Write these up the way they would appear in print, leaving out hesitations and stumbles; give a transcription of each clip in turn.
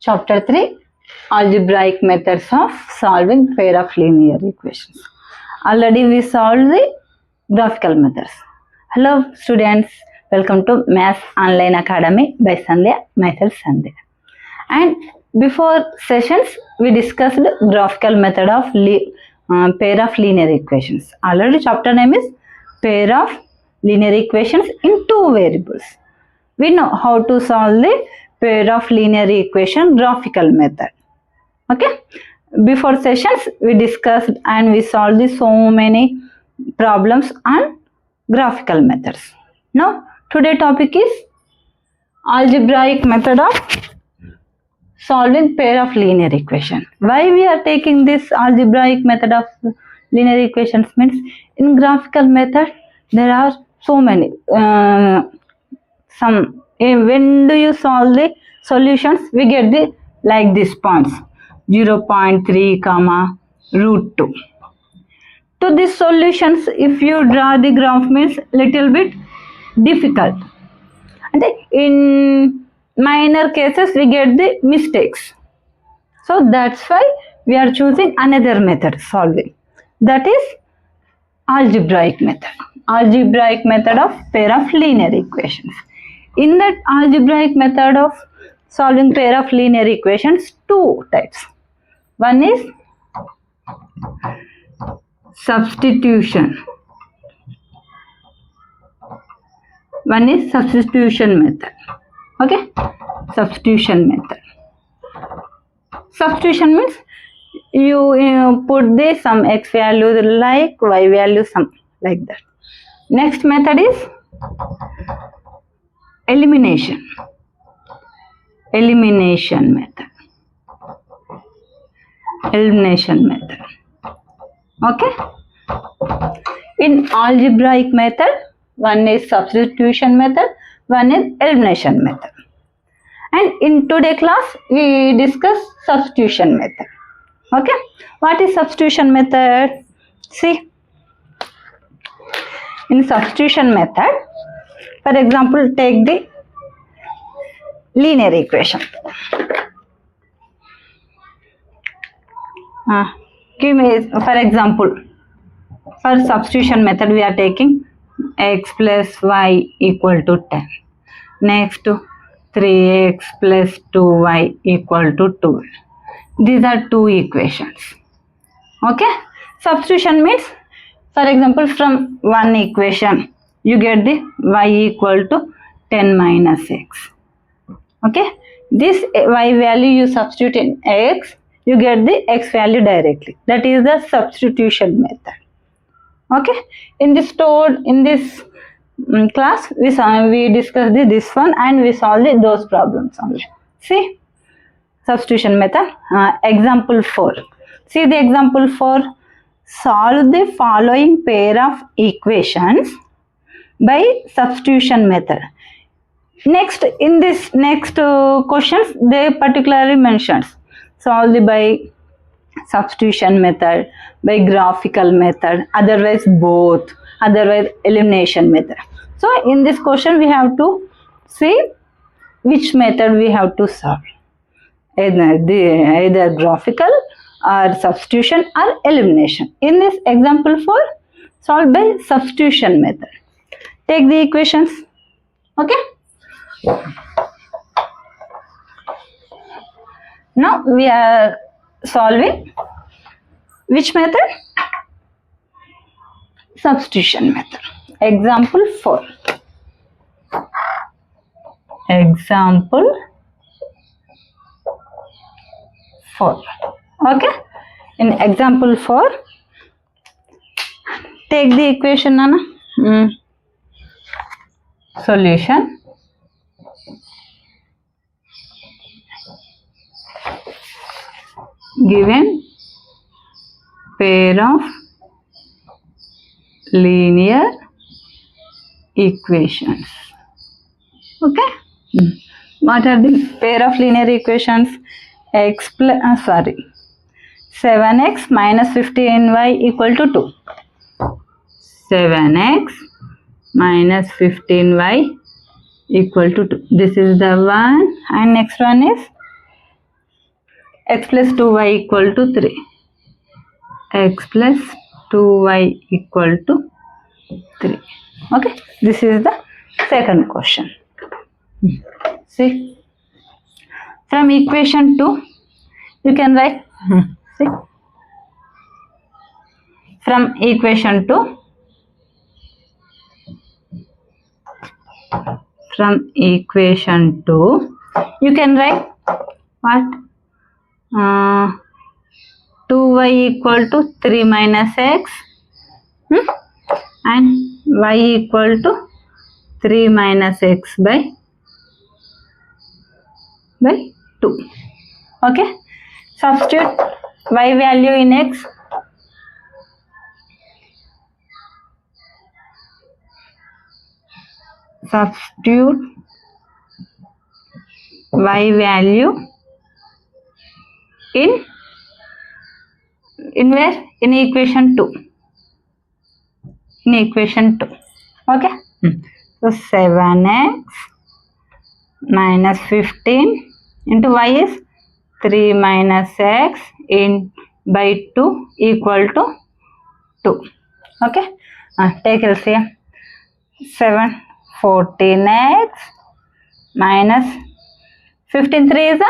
Chapter 3 Algebraic Methods of Solving Pair of Linear Equations. Already we solved the graphical methods. Hello students, welcome to Maths Online Academy by Sandhya, myself Sandhya. And before sessions we discussed graphical method of pair of linear equations. Already chapter name is pair of linear equations in two variables. We know how to solve the pair of linear equation graphical method. Okay, before sessions we discussed and we solved so many problems on graphical methods. Now today topic is algebraic method of solving pair of linear equation. Why we are taking this algebraic method of linear equations means in graphical method there are so many when do you solve the solutions, we get the like these points 0.3 comma root 2. To these solutions if you draw the graph means little bit difficult, and in minor cases we get the mistakes. So that's why we are choosing another method solving, that is algebraic method. Algebraic method of pair of linear equations. In that algebraic method of solving pair of linear equations, two types. One is substitution. One is substitution method. Okay, substitution method. Substitution means you put the some x value like y value some like that. Next method is elimination method. Okay, in algebraic method one is substitution method, one is elimination method, and in today class we discuss substitution method. Okay, what is substitution method? See, in substitution method, for example, take the linear equation. Give me, for example, for substitution method we are taking x plus y equal to 10. Next 3x plus 2y equal to 12. These are two equations. Okay, substitution means, for example, from one equation you get the y equal to 10 minus x. Okay, this y value you substitute in x, you get the x value directly. That is the substitution method. Okay, in this class we discussed this one and we solved those problems only. See, substitution method. Example 4. See the example 4. Solve the following pair of equations by substitution method. Next, in this next questions they particularly mentions solve by substitution method, by graphical method, otherwise both, otherwise elimination method. So in this question we have to see which method we have to solve, either graphical or substitution or elimination. In this example 4, solve by substitution method. Take the equations. Okay, now we are solving which method? Substitution method. Example 4. Example 4. Okay, in example 4 take the equation, Nana. Solution. Given pair of linear equations. Okay, what are the pair of linear equations? 7x minus 15y equal to 2. 7x minus 15y equal to 2. This is the one, and next one is x plus 2y equal to 3. X plus 2y equal to 3. Okay, this is the second question. See, from equation 2 you can write, see, from equation 2 you can write what? 2y equal to 3 minus x and y equal to 3 minus x by 2. Okay, substitute y value in x. Substitute y value in where? In equation 2. In equation 2. Okay. So 7x minus 15 into y is 3 minus x in by 2 equal to 2. Okay. Take LCM. 7 14x minus 15 3 is a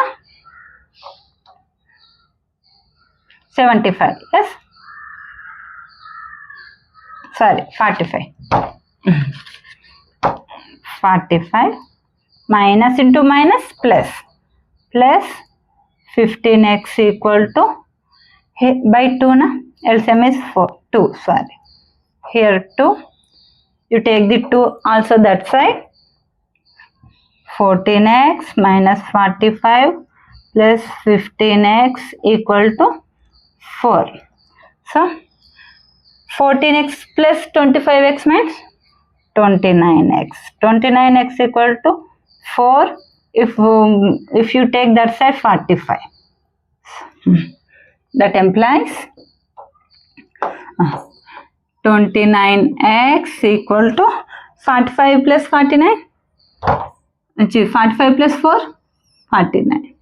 75. Yes. Sorry, 45. 45 minus into minus plus 15x equal to by 2 na LCM is 2. Sorry, here 2. You take the 2 also that side. 14x minus 45 plus 15x equal to 4. So 14x plus 25x means 29x. 29x equal to 4. If you take that side 45. That implies 29x equal to 45 plus 49. 45 plus 4, 49.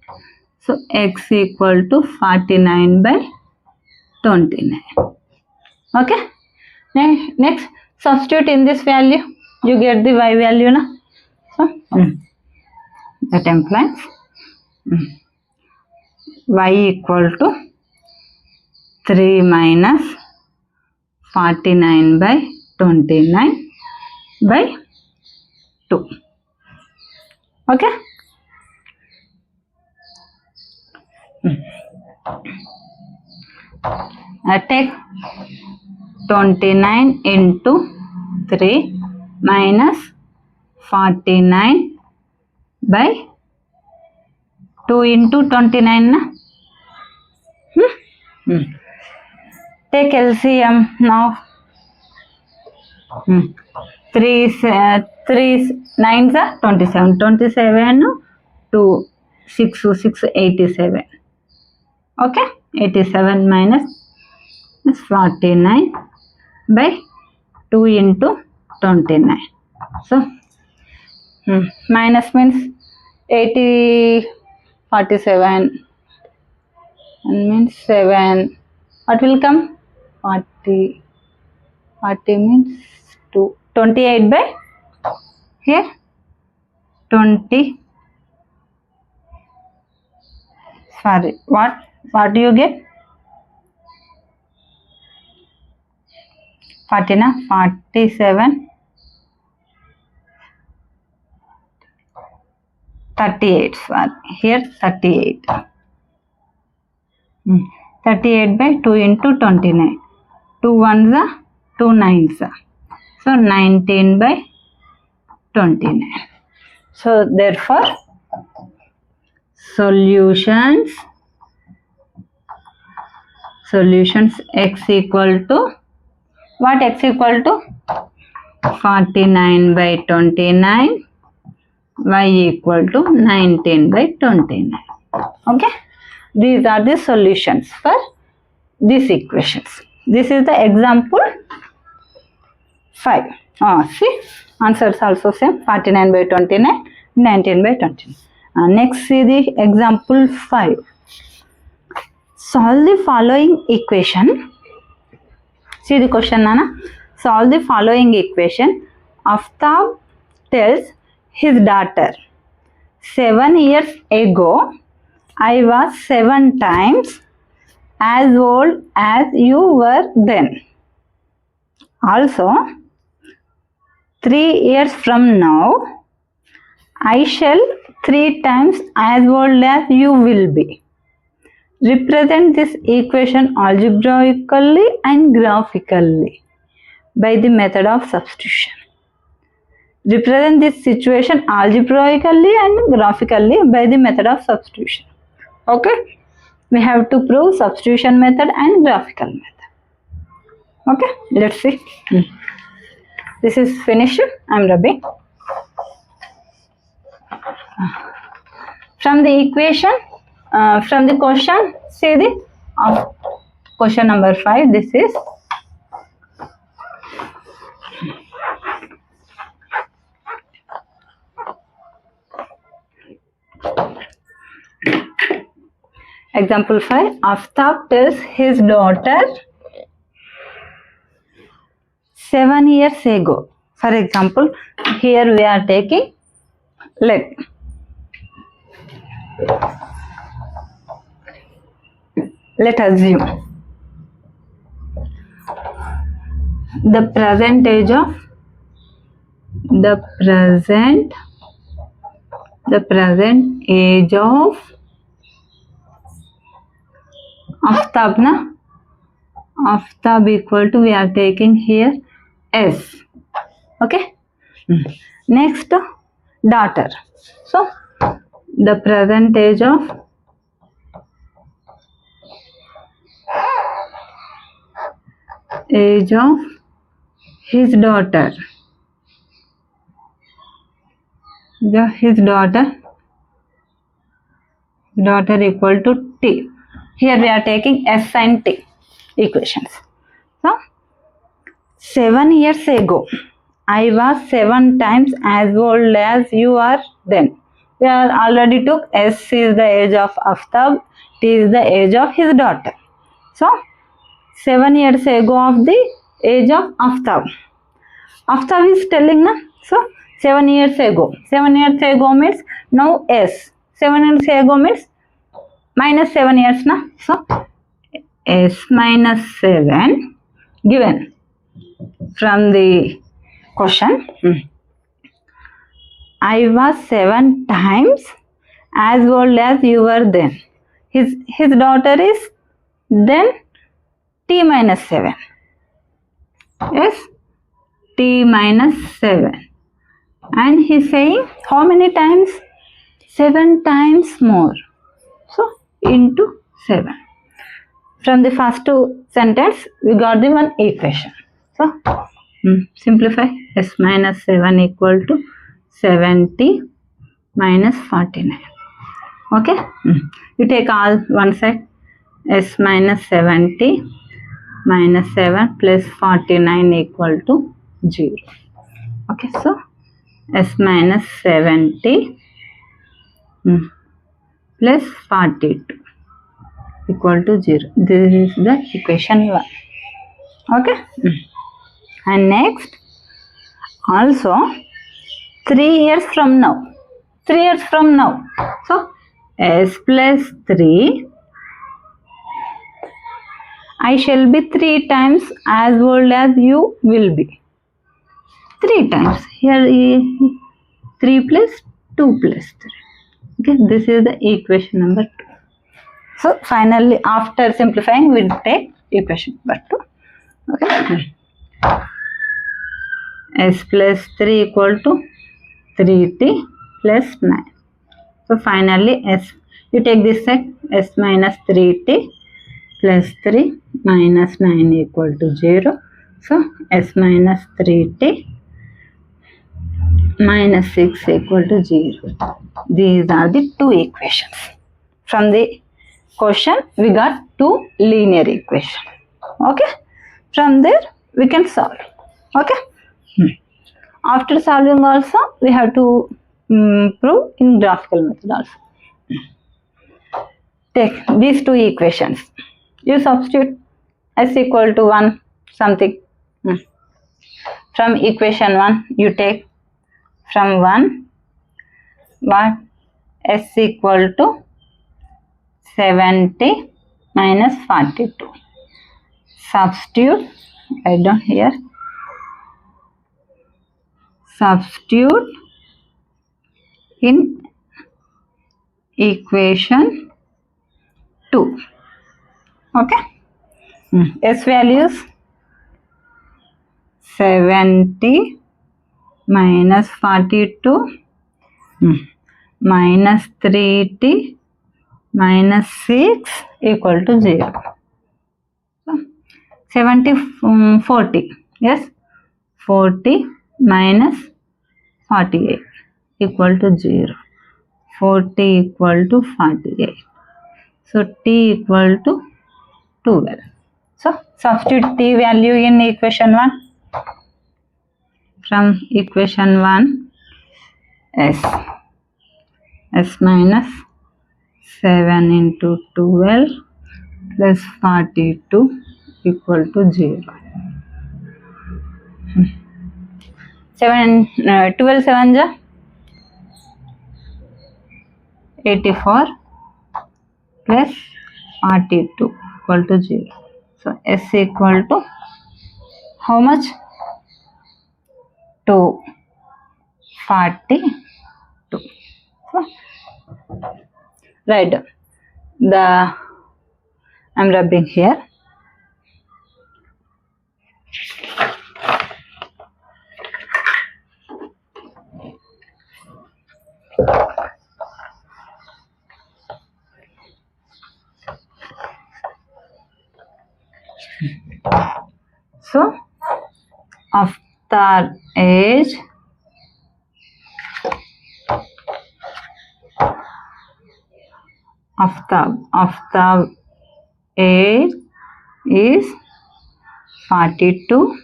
So x equal to 49 by 29. Okay. Next, substitute in this value. You get the y value na. So that implies y equal to 3 minus 49 by 29 by 2. Okay. Take 29 into 3 minus 49 by 2 into 29 na? Take LCM now. 3 9s are 27. 27 2 6 6 87. Okay, 87 minus 49 by 2 into 29. So minus means 80 47 and means 7. What will come? 40 means 2 28 by here 20. Sorry, what do you get? 40 na? 47 38. Sorry, here 38. 38 by 2 into 29. 2 ones are 2 nines are. So 19 by 29. So therefore solutions x equal to what? X equal to 49 by 29, y equal to 19 by 29. Okay, these are the solutions for these equations. This is the example 5. See, answers also same, 49 by 29, 19 by 29. Next see the example 5. solve the following equation. See the question, Nana. Solve the following equation. Aftab tells his daughter, 7 years ago, I was 7 times as old as you were then. Also, 3 years from now, I shall 3 times as old as you will be. Represent this equation algebraically and graphically by the method of substitution. Represent this situation algebraically and graphically by the method of substitution. Okay? We have to prove substitution method and graphical method. Okay? Let's see. This is finished. I am rubbing. From the equation, from the question, see the question number 5. This is example 5. Aftab tells his daughter 7 years ago. For example, here we are taking let assume the present age of Aftab, na? Aftab equal to, we are taking here S. Okay. Next, daughter. So, the present age of his daughter. His daughter equal to T. Here we are taking S and T equations. So, 7 years ago, I was 7 times as old as you are then. We are already took S is the age of Aftab, T is the age of his daughter. So, 7 years ago of the age of Aftab. Aftab is telling, na? So, 7 years ago. 7 years ago means now S. 7 years ago means minus 7 years, na? So, S minus 7 given from the question. I was 7 times as old as you were then. His daughter is then T minus 7. Yes, T minus 7. And he is saying how many times? 7 times more. So, into 7. From the first two sentence, we got the one equation. So, simplify. S minus 7 equal to 70 minus 49. Okay. You take all one side. S minus 70 minus 7 plus 49 equal to 0. Okay. So, S minus 70 plus 42 equal to 0. This is the equation 1. Okay. And next, also 3 years from now. 3 years from now. So, S plus 3. I shall be 3 times as old as you will be. 3 times. Here is 3 plus 2 plus 3. Okay, this is the equation number 2. So, finally, after simplifying, we will take equation number 2. Okay. S plus 3 equal to 3t plus 9. So, finally, S, you take this side, S minus 3t plus 3 minus 9 equal to 0. So, S minus 3t minus 6 equal to 0. These are the two equations. From the question, we got 2 linear equations. Okay. From there, we can solve. Okay. After solving also, we have to prove in graphical method also. take these two equations. You substitute s equal to 1 something. From equation 1 you take from 1 what s equal to 70 minus 42. Substitute, write down here, substitute in equation 2. Okay. S values 70 minus 42 minus 3t minus 6 equal to 0. So, 70 40, yes, 40 minus 48 equal to 0. 40 equal to 48. So t equal to 12. So substitute t value in equation 1. From equation 1, s minus 7 into 12 plus 42 equal to 0. 12 7 ja 84 plus 42 equal to 0. So s equal to how much? 242. So, right. I'm rubbing here. So after age after age is 42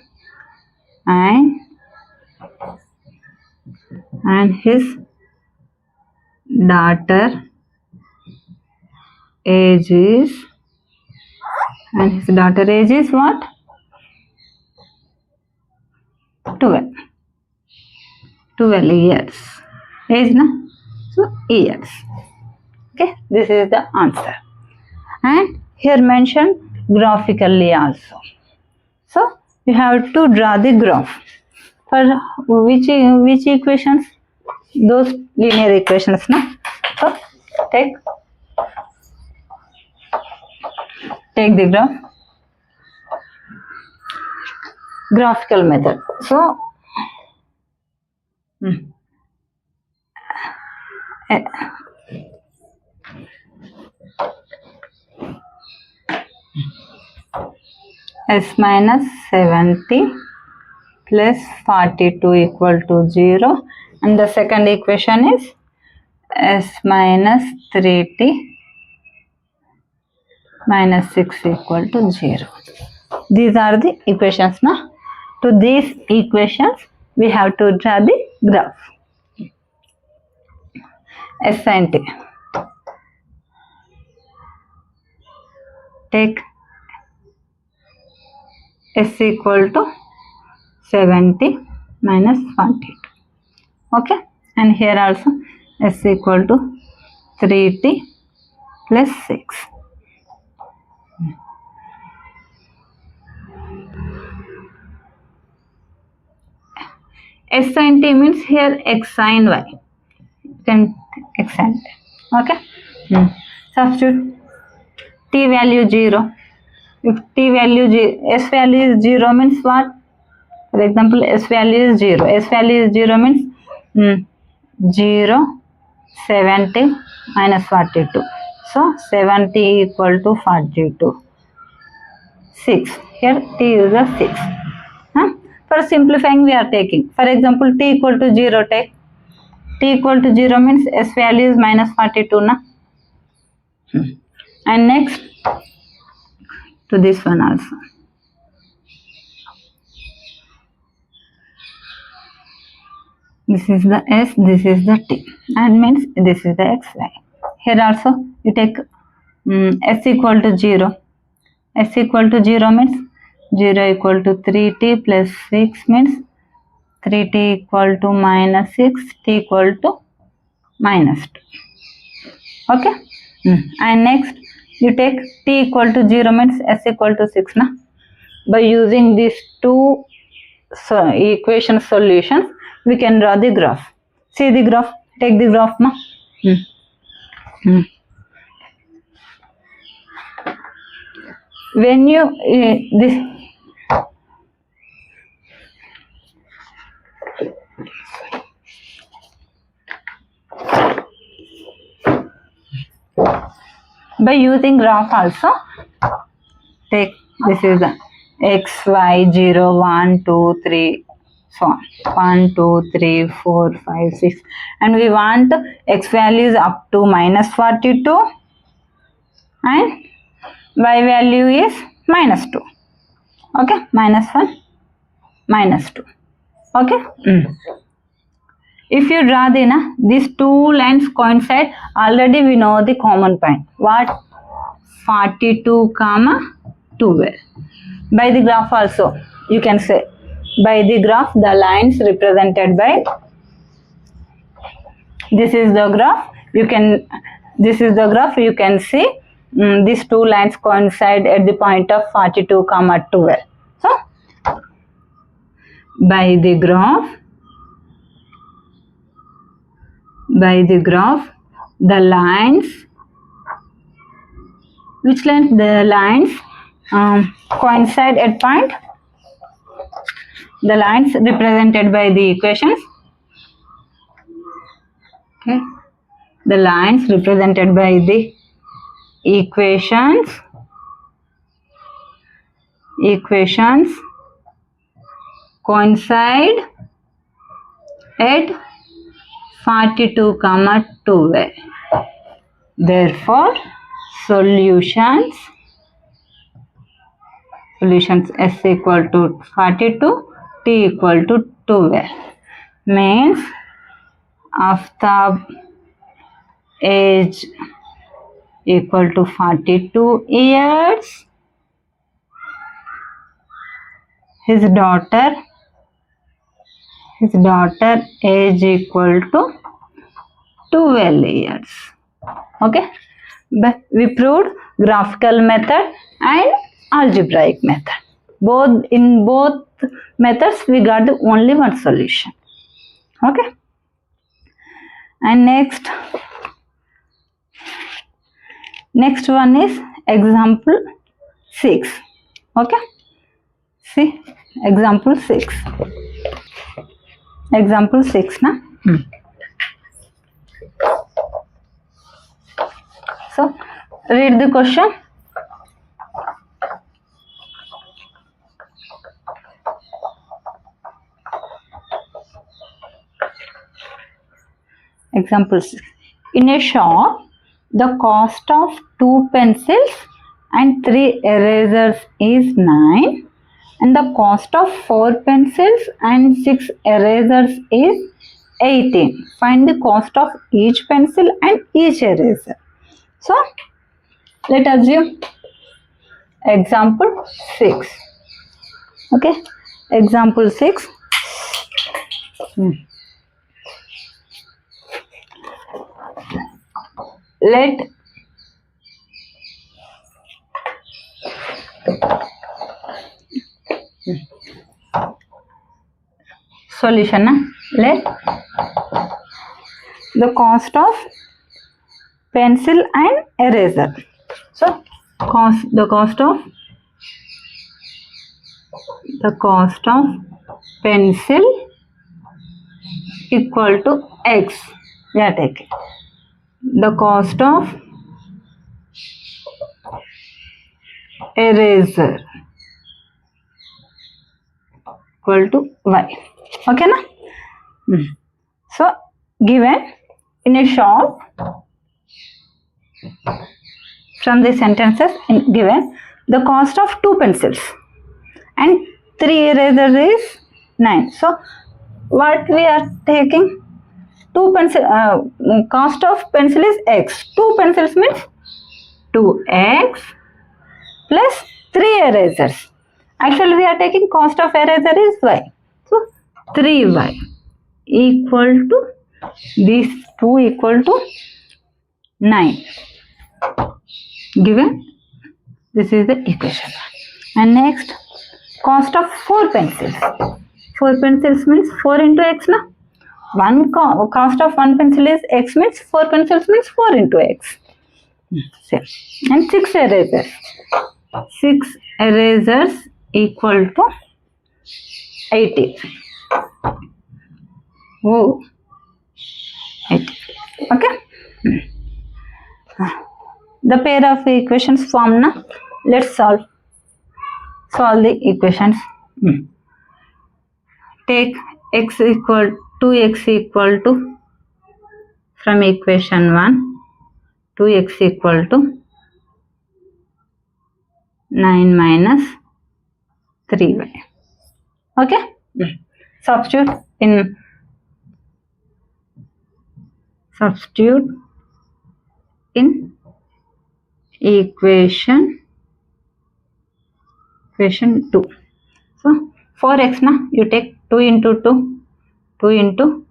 and his daughter age is what? 12 years. Age na? So years. Okay, this is the answer. And here mentioned graphically also. So you have to draw the graph. For which equations? Those linear equations na? So take the graph. Graphical method. So s minus 70 plus 42 equal to 0, and the second equation is s minus 3t minus 6 equal to 0. These are the equations na. To these equations we have to draw the graph. S and t. Take s equal to 70 minus 42. Okay, and here also s equal to 3t plus 6. S sin t means here x sin y. Then x sin t. Okay. Substitute t value 0. If t value s value is 0 means what? For example, s value is 0. S value is 0 means 0, 70 minus 42. So 70 equal to 42. 6. Here t is the 6. For simplifying we are taking. For example, t equal to 0 take. T equal to 0 means s value is minus 42 na. And next to this one also. This is the s, this is the t, and means this is the xy. Here also you take s equal to 0. S equal to 0 means 0 equal to 3t plus 6 means 3t equal to minus 6, t equal to minus 2. Okay. And next you take t equal to 0 means s equal to 6. Na? By using these two equation solutions, we can draw the graph. See the graph. Take the graph. Ma. When you this by using graph also, take this is the x, y, 0, 1, 2, 3, so on. 1, 2, 3, 4, 5, 6, and we want x values up to minus 42 and y value is minus 2. Okay, minus 1, minus 2. Okay. If you draw these two lines coincide, already we know the common point. What? 42, 12. By the graph also, you can say, by the graph, the lines represented by, this is the graph, you can see these two lines coincide at the point of 42, 12. So, by the graph, the lines, which lines? The lines coincide at point, the lines represented by the equations. Okay, the lines represented by the equations coincide at 42, 12. Therefore, solutions s equal to 42, t equal to 12 means after age equal to 42 years, his daughter age equal to 12 years. Okay, but we proved graphical method and algebraic method. In both methods we got only one solution. Okay, and next one is example 6. Okay, see example 6. Example 6 na. So read the question. Example 6. In a shop, the cost of 2 pencils and 3 erasers is 9, and the cost of 4 pencils and 6 erasers is 18. Find the cost of each pencil and each eraser. So, let us assume example 6. Okay, example 6. Let solution na? Let the cost of pencil and eraser. So the cost of pencil equal to x. We are taking the cost of eraser equal to y. Okay na? So given in a shop, from the sentences given, the cost of 2 pencils and 3 erasers is 9. So what we are taking? 2 pencil cost of pencil is x. 2 pencils means 2x plus 3 erasers. Actually, we are taking cost of eraser is y. So, 3y equal to these 2 equal to 9. Given, this is the equation. And next, cost of 4 pencils. 4 pencils means 4 into x na. Cost of 1 pencil is x means 4 pencils means 4 into x. Same. And 6 erasers. 6 erasers equal to 80. Oh, 80. Okay. The pair of equations formed na. Let's solve the equations. Take x equal 2x equal to, from equation 1, 2x equal to 9 minus 3y. Okay. Substitute in equation 2. So 4x na, you take 2 into 2, 2 into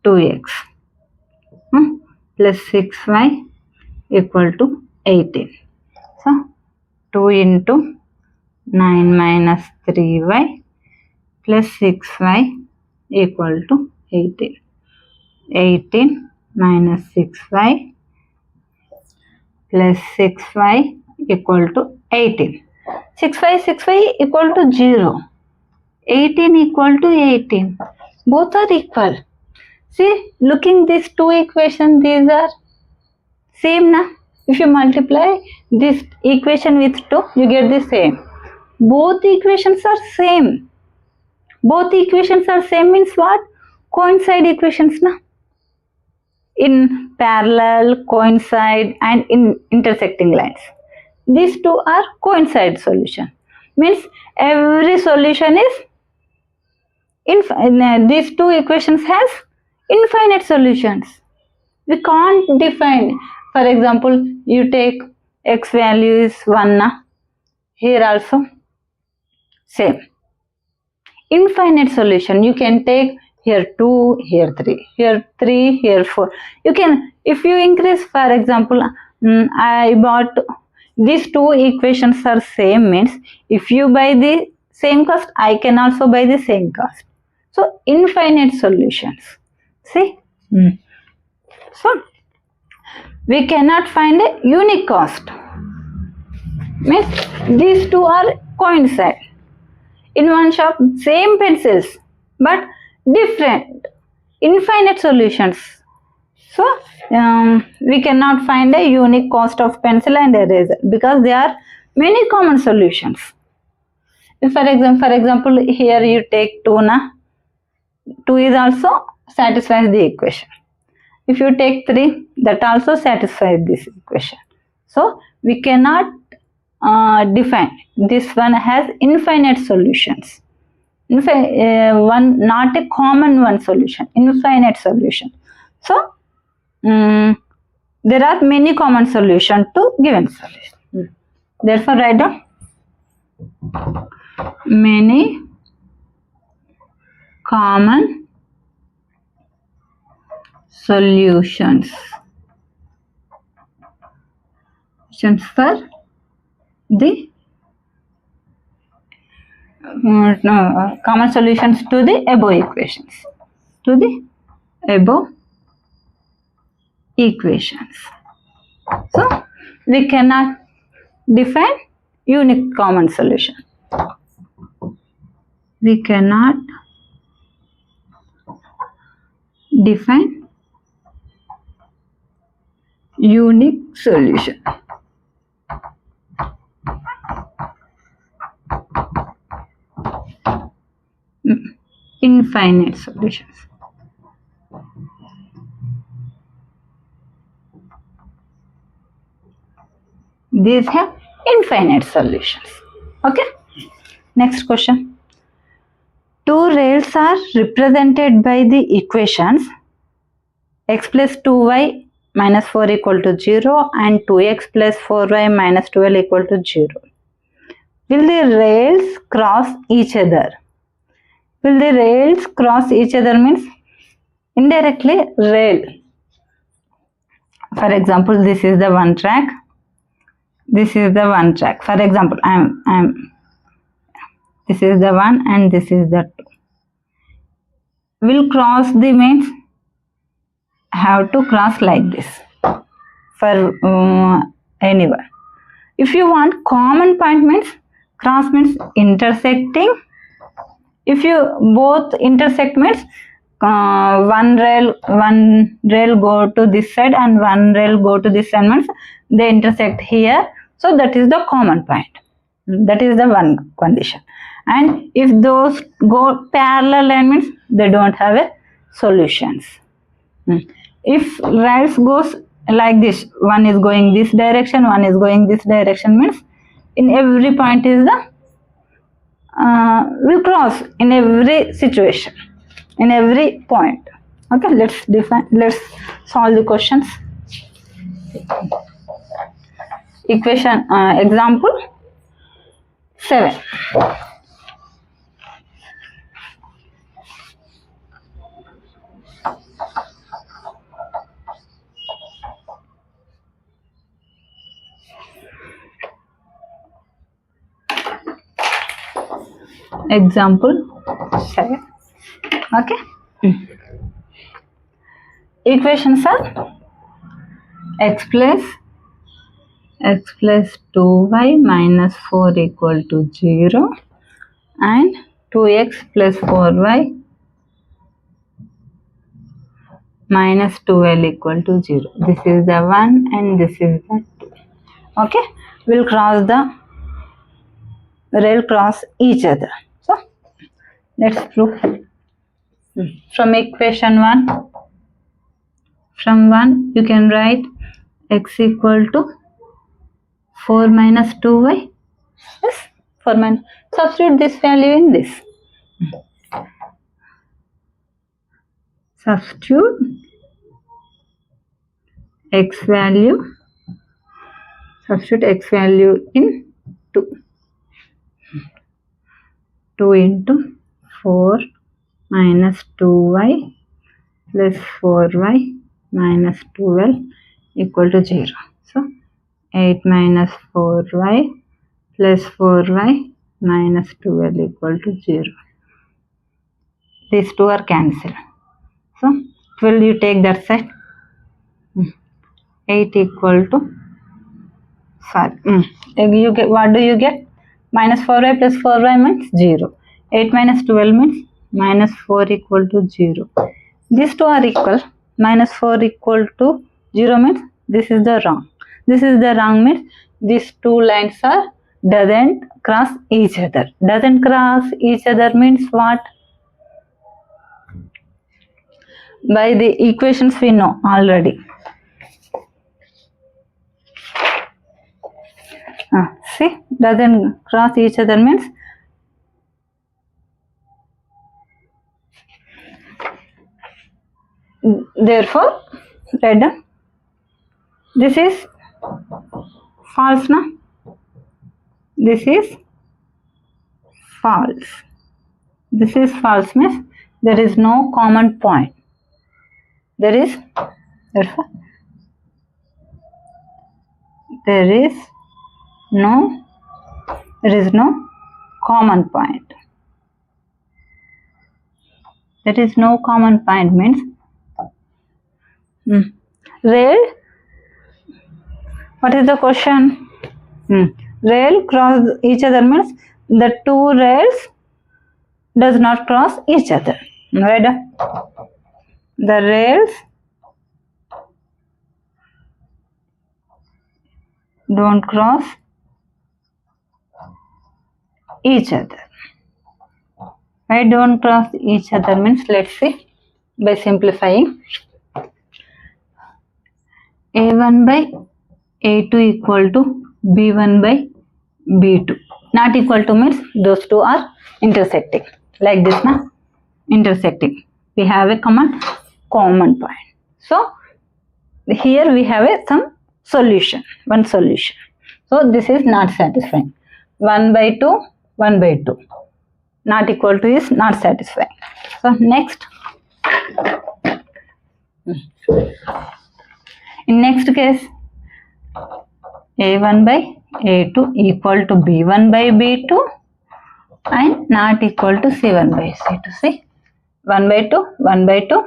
2x plus 6y equal to 18. So 2 into 9 minus 3y plus 6y equal to 18. 18 minus 6y plus 6y equal to 18. 6y equal to 0. 18 equal to 18. Both are equal. See, looking these two equations, these are same na. If you multiply this equation with 2, you get the same. Both equations are same. Both equations are same means what? Coincide equations na. In parallel, coincide and in intersecting lines. These two are coincide solution. Means every solution is these two equations has infinite solutions. We can't define. For example, you take x value is 1 na. Here also same. Infinite solution. You can take here 2, here 3, here 3, here 4. You can, if you increase, for example, I bought these two equations are same means if you buy the same cost, I can also buy the same cost. So infinite solutions. See? So we cannot find a unique cost. Means these two are coincide. In one shop, same pencils, but different, infinite solutions. So we cannot find a unique cost of pencil and eraser because there are many common solutions. If for example, here you take 2 na, 2 is also satisfies the equation. If you take 3, that also satisfies this equation. So we cannot define. This one has infinite solutions. One, not a common one solution, infinite solution. So there are many common solutions to given solution. Therefore, write down many common solutions for the common solutions to the above equations. To the above equations. So we cannot define unique common solution. We cannot define unique solution. Infinite solutions. These have infinite solutions. Okay. Next question. Two rails are represented by the equations x plus 2y minus 4 equal to 0 and 2x plus 4y minus 12 equal to 0. Will the rails cross each other? Will the rails cross each other means indirectly rail. For example, this is the one track. This is the one track. For example, this is the one and this is the two. Will cross the means have to cross like this for anywhere. If you want common point means cross means intersecting. If you both intersect means one rail go to this side and one rail go to this side means they intersect here. So that is the common point. That is the one condition. And if those go parallel line means they don't have a solutions. If rails goes like this, one is going this direction, one is going this direction means in every point is the will cross in every situation, in every point. Okay, let's solve the questions. Equation example 7. Example 7. Okay. Equations are x plus 2y minus 4 equal to 0 and 2x plus 4y minus 12 equal to 0. This is the 1 and this is the 2. Okay. We'll cross the rail cross each other. So let's prove. From equation 1, from 1 you can write x equal to 4 minus 2y. Yes, 4 minus. Substitute this value in this. Substitute x value. Substitute x value in 2. 2 into 4 minus 2y plus 4y minus 12 equal to 0. So 8 minus 4y plus 4y minus 12 equal to 0. These two are cancelled. So 12 you take that side. 8 equal to 5. You get, what do you get? Minus 4y plus 4y means 0. 8 minus 12 means minus 4 equal to 0. These two are equal. Minus 4 equal to 0 means this is the wrong. This is the wrong means these two lines are doesn't cross each other. Doesn't cross each other means what? By the equations we know already. See, doesn't cross each other means therefore write down. This is false now. This is false. This is false means there is no common point. There is therefore there is no common point. There is no common point means rail. What is the question? Rail cross each other means the two rails does not cross each other. Right? The rails don't cross each other. Why don't cross each other means, let's see, by simplifying. A1 by A2 equal to B1 by B2. Not equal to means those two are intersecting. Like this na? Intersecting. We have a common point. So here we have some solution, one solution. So this is not satisfying. 1 by 2, 1 by 2. Not equal to is not satisfying. So next. In next case, A1 by A2 equal to B1 by B2 and not equal to C1 by C2. See, 1 by 2, 1 by 2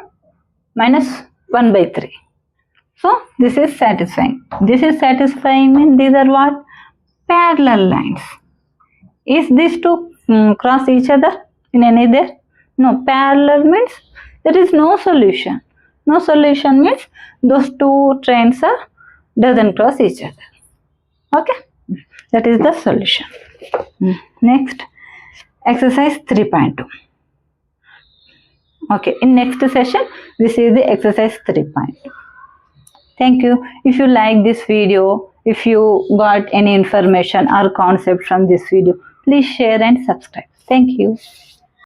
minus 1 by 3. So this is satisfying. This is satisfying means these are what? Parallel lines. Is these two cross each other in any there? No. Parallel means there is no solution. No solution means those two trains doesn't cross each other. Okay, that is the solution. Next, exercise 3.2. Okay, in next session we see the exercise 3.2. Thank you. If you like this video, if you got any information or concept from this video, please share and subscribe. Thank you.